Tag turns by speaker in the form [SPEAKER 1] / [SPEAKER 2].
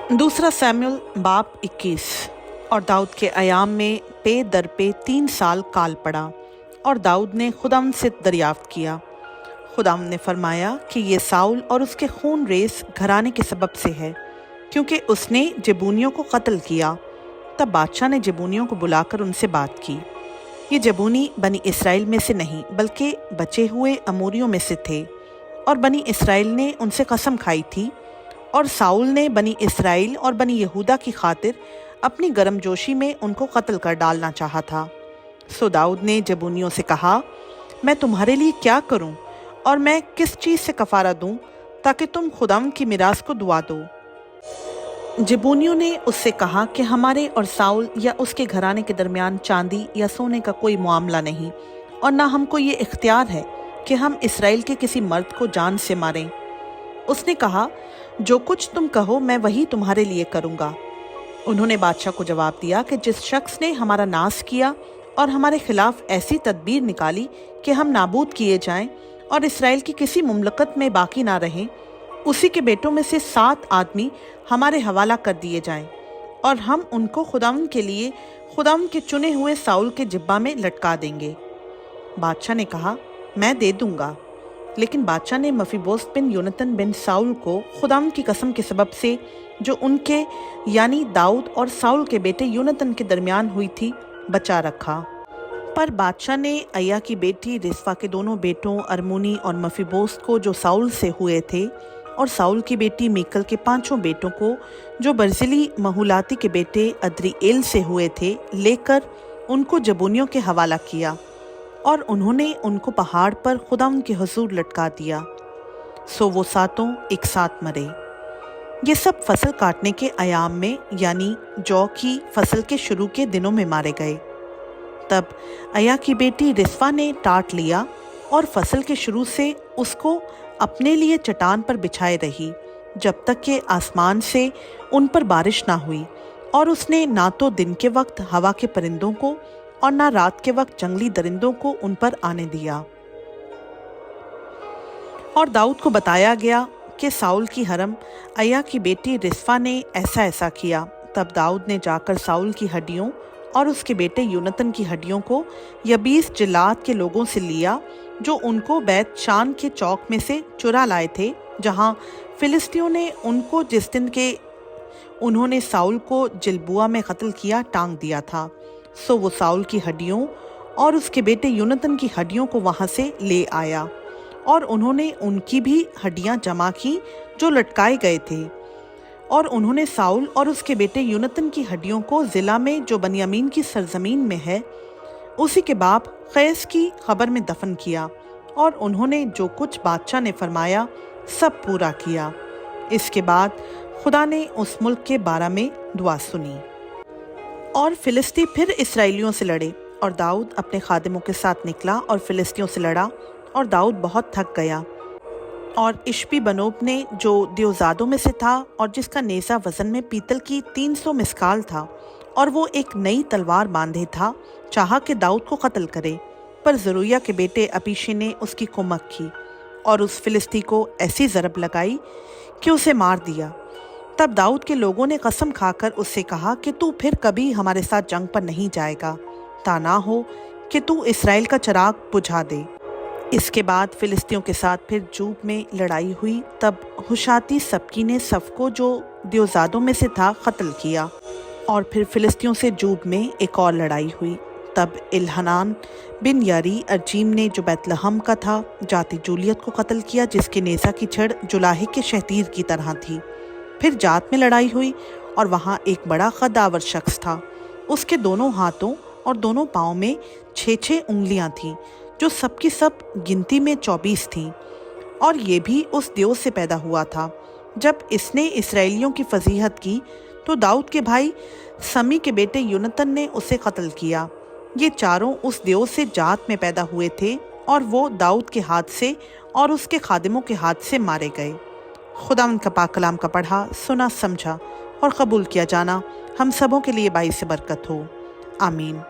[SPEAKER 1] दूसरा सैमुअल बाब 21। और दाऊद के अयाम में पे दर पे 3 साल काल पड़ा और दाऊद ने खुदावंद से दरियाफ्त किया। खुदावंद ने फरमाया कि ये साउल और उसके खून रेस घराने के सबब से है, क्योंकि उसने जबूनियों को कत्ल किया। तब बादशाह ने जबूनियों को बुलाकर उनसे बात की। ये जबूनी बनी इसराइल में से नहीं बल्कि बचे हुए अमोरियों में से थे, और बनी इसराइल ने उनसे कसम खाई थी, और साउल ने बनी इसराइल और बनी यहूदा की खातिर अपनी गर्मजोशी में उनको कत्ल कर डालना चाहा था। सो दाऊद ने जबूनियों से कहा, मैं तुम्हारे लिए क्या करूं और मैं किस चीज़ से कफारा दूं ताकि तुम खुदावंद की मिरास को दुआ दो। जबूनियों ने उससे कहा कि हमारे और साउल या उसके घराने के दरमियान चांदी या सोने का कोई मामला नहीं, और ना हमको ये इख्तियार है कि हम इसराइल के किसी मर्द को जान से मारें। उसने कहा, जो कुछ तुम कहो मैं वही तुम्हारे लिए करूँगा। उन्होंने बादशाह को जवाब दिया कि जिस शख्स ने हमारा नाश किया और हमारे खिलाफ ऐसी तदबीर निकाली कि हम नाबूद किए जाएं और इसराइल की किसी मुमलकत में बाकी ना रहें, उसी के बेटों में से 7 आदमी हमारे हवाला कर दिए जाएं, और हम उनको खुदावंद के लिए खुदावंद के चुने हुए साउल के जिब्बा में लटका देंगे। बादशाह ने कहा, मैं दे दूंगा। लेकिन बादशाह ने मफीबोस्त बिन योनतन बिन साउल को खुदावंद की कसम के सबब से जो उनके यानी दाऊद और साउल के बेटे योनतन के दरमियान हुई थी बचा रखा। पर बादशाह ने अय्या की बेटी रिस्फा के दोनों बेटों अरमोनी और मफीबोस्त को जो साउल से हुए थे, और साउल की बेटी मीकल के 5 बेटों को जो बर्जिली महूलाती के बेटे अद्रीएल से हुए थे, लेकर उनको जबूनियों के हवाला किया, और उन्होंने उनको पहाड़ पर खुदावंद के हुजूर लटका दिया। सो वो 7 एक साथ मरे। ये सब फसल काटने के अयाम में यानी जौ की फसल के शुरू के दिनों में मारे गए। तब अय्या की बेटी रिस्फा ने टाट लिया और फसल के शुरू से उसको अपने लिए चट्टान पर बिछाए रही, जब तक कि आसमान से उन पर बारिश ना हुई, और उसने ना तो दिन के वक्त हवा के परिंदों को और ना रात के वक्त जंगली दरिंदों को उन पर आने दिया। और दाऊद को बताया गया कि साउल की हरम अय्या की बेटी रिस्फा ने ऐसा ऐसा किया। तब दाऊद ने जाकर साउल की हड्डियों और उसके बेटे योनतन की हड्डियों को यबीस जिलात के लोगों से लिया, जो उनको बैत शान के चौक में से चुरा लाए थे, जहां फिलिस्तियों ने उनको जिस दिन के उन्होंने साउल को जिलबुआ में कत्ल किया टांग दिया था। सो वो साउल की हड्डियों और उसके बेटे योनतन की हड्डियों को वहां से ले आया, और उन्होंने उनकी भी हड्डियां जमा की जो लटकाए गए थे, और उन्होंने साउल और उसके बेटे योनतन की हड्डियों को जिला में जो बनियामीन की सरजमीन में है उसी के बाप कैस की खबर में दफन किया, और उन्होंने जो कुछ बादशाह ने फरमाया सब पूरा किया। इसके बाद खुदा ने उस मुल्क के बारे में दुआ सुनी। और फिलिस्ती फिर इसराइलियों से लड़े, और दाऊद अपने खादिमों के साथ निकला और फिलिस्तियों से लड़ा, और दाऊद बहुत थक गया। और इश्बी बनोब ने जो दियोजादों में से था और जिसका नेज़ा वज़न में पीतल की 300 मिस्काल था, और वो एक नई तलवार बांधे था, चाहा कि दाऊद को कत्ल करे, पर ज़रूया के बेटे अबीशै ने उसकी कुमक की और उस फिलिस्ती को ऐसी ज़रब लगाई कि उसे मार दिया। तब दाऊद के लोगों ने कसम खाकर उससे कहा कि तू फिर कभी हमारे साथ जंग पर नहीं जाएगा, ता ना हो कि तू इसराइल का चिराग बुझा दे। इसके बाद फिलिस्तियों के साथ फिर जूब में लड़ाई हुई। तब हुशाती सबकी ने सफ को जो दियोजादों में से था कत्ल किया, और फिर फिलिस्तियों से जूब में एक और लड़ाई हुई। तब इल्हनान बिन यारी अर्जीम ने जो बैतलहम का था जाति जूलियत को कत्ल किया, जिसके नेज़ा की छड़ जुलाहे के शहतीर की तरह थी। फिर जात में लड़ाई हुई, और वहाँ एक बड़ा कद्दावर शख्स था। उसके दोनों हाथों और दोनों पाँव में 6 उंगलियाँ थीं, जो सबकी सब गिनती में 24 थीं, और ये भी उस देव से पैदा हुआ था। जब इसने इसराइलियों की फजीहत की तो दाऊद के भाई समी के बेटे योनतन ने उसे कत्ल किया। ये चारों उस देव से जात में पैदा हुए थे, और वो दाऊद के हाथ से और उसके खादिमों के हाथ से मारे गए। खुदावंद का पाक कलाम का पढ़ा, सुना, समझा और कबूल किया जाना हम सबों के लिए बाइस बरकत हो। आमीन।